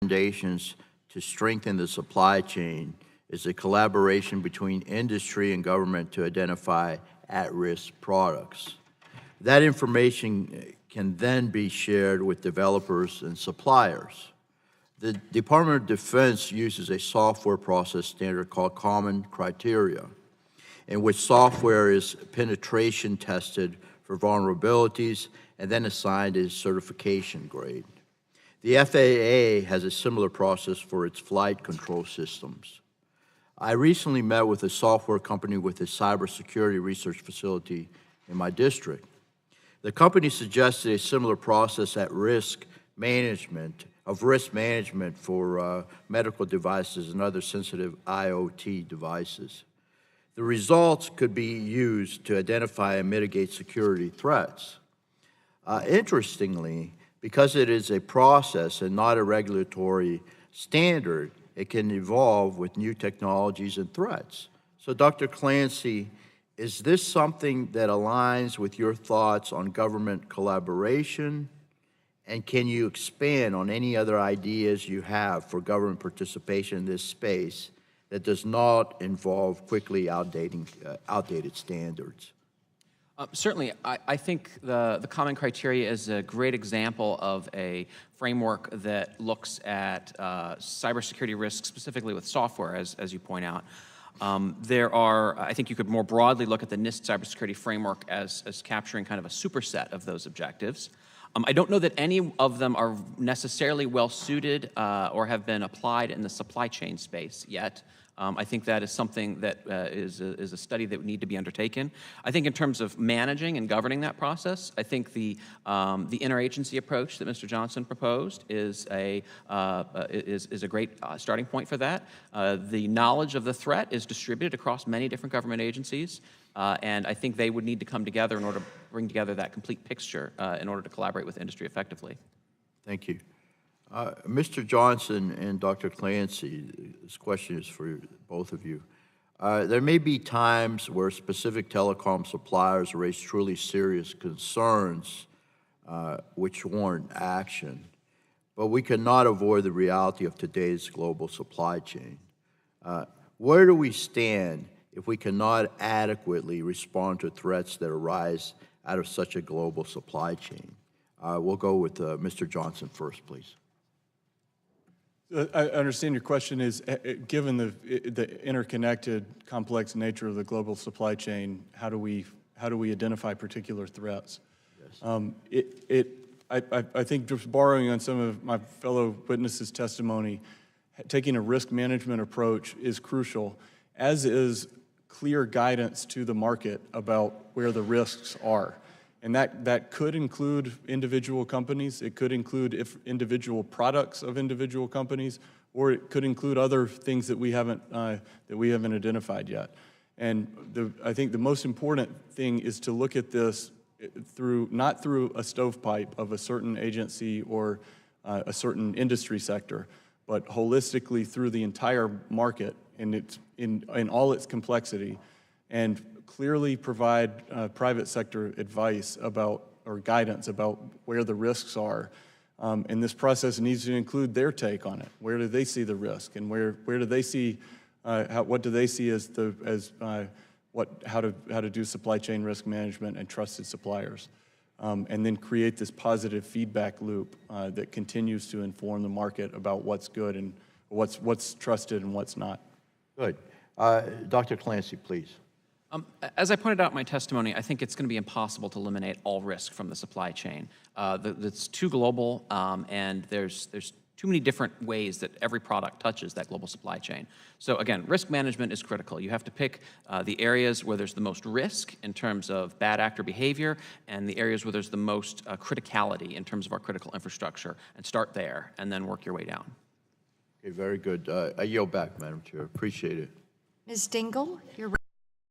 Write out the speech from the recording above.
recommendations to strengthen the supply chain is a collaboration between industry and government to identify at-risk products. That information can then be shared with developers and suppliers. The Department of Defense uses a software process standard called Common Criteria, in which software is penetration tested for vulnerabilities and then assigned a certification grade. The FAA has a similar process for its flight control systems. I recently met with a software company with a cybersecurity research facility in my district. The company suggested a similar process at risk management for medical devices and other sensitive IoT devices. The results could be used to identify and mitigate security threats. Interestingly, because it is a process and not a regulatory standard, it can evolve with new technologies and threats. So, Dr. Clancy, is this something that aligns with your thoughts on government collaboration? And can you expand on any other ideas you have for government participation in this space that does not involve quickly outdated standards? Certainly, I think the common criteria is a great example of a framework that looks at cybersecurity risks, specifically with software, as you point out. I think you could more broadly look at the NIST cybersecurity framework as capturing kind of a superset of those objectives. I don't know that any of them are necessarily well-suited or have been applied in the supply chain space yet. I think that is something that is a study that would need to be undertaken. I think in terms of managing and governing that process, I think the interagency approach that Mr. Johnson proposed is a great starting point for that. The knowledge of the threat is distributed across many different government agencies, and I think they would need to come together in order to bring together that complete picture in order to collaborate with industry effectively. Thank you. Mr. Johnson and Dr. Clancy, this question is for both of you. There may be times where specific telecom suppliers raise truly serious concerns which warrant action, but we cannot avoid the reality of today's global supply chain. Where do we stand if we cannot adequately respond to threats that arise out of such a global supply chain? We'll go with Mr. Johnson first, please. I understand your question is, given the interconnected, complex nature of the global supply chain, how do we identify particular threats? Yes. I think just borrowing on some of my fellow witnesses' testimony, taking a risk management approach is crucial, as is clear guidance to the market about where the risks are. And that could include individual companies, it could include individual products of individual companies, or it could include other things that we haven't identified yet. And I think the most important thing is to look at this not through a stovepipe of a certain agency or a certain industry sector, but holistically through the entire market in all its complexity, and clearly provide private sector advice about, or guidance about, where the risks are. And this process needs to include their take on it. Where do they see the risk, and where do they see, what do they see as how to do supply chain risk management and trusted suppliers, and then create this positive feedback loop that continues to inform the market about what's good and what's trusted and what's not. Good. Dr. Clancy, please. As I pointed out in my testimony, I think it's going to be impossible to eliminate all risk from the supply chain. It's too global, and there's too many different ways that every product touches that global supply chain. So again, risk management is critical. You have to pick the areas where there's the most risk in terms of bad actor behavior, and the areas where there's the most criticality in terms of our critical infrastructure, and start there, and then work your way down. Okay, very good. I yield back, Madam Chair. Appreciate it. Ms. Dingell, you're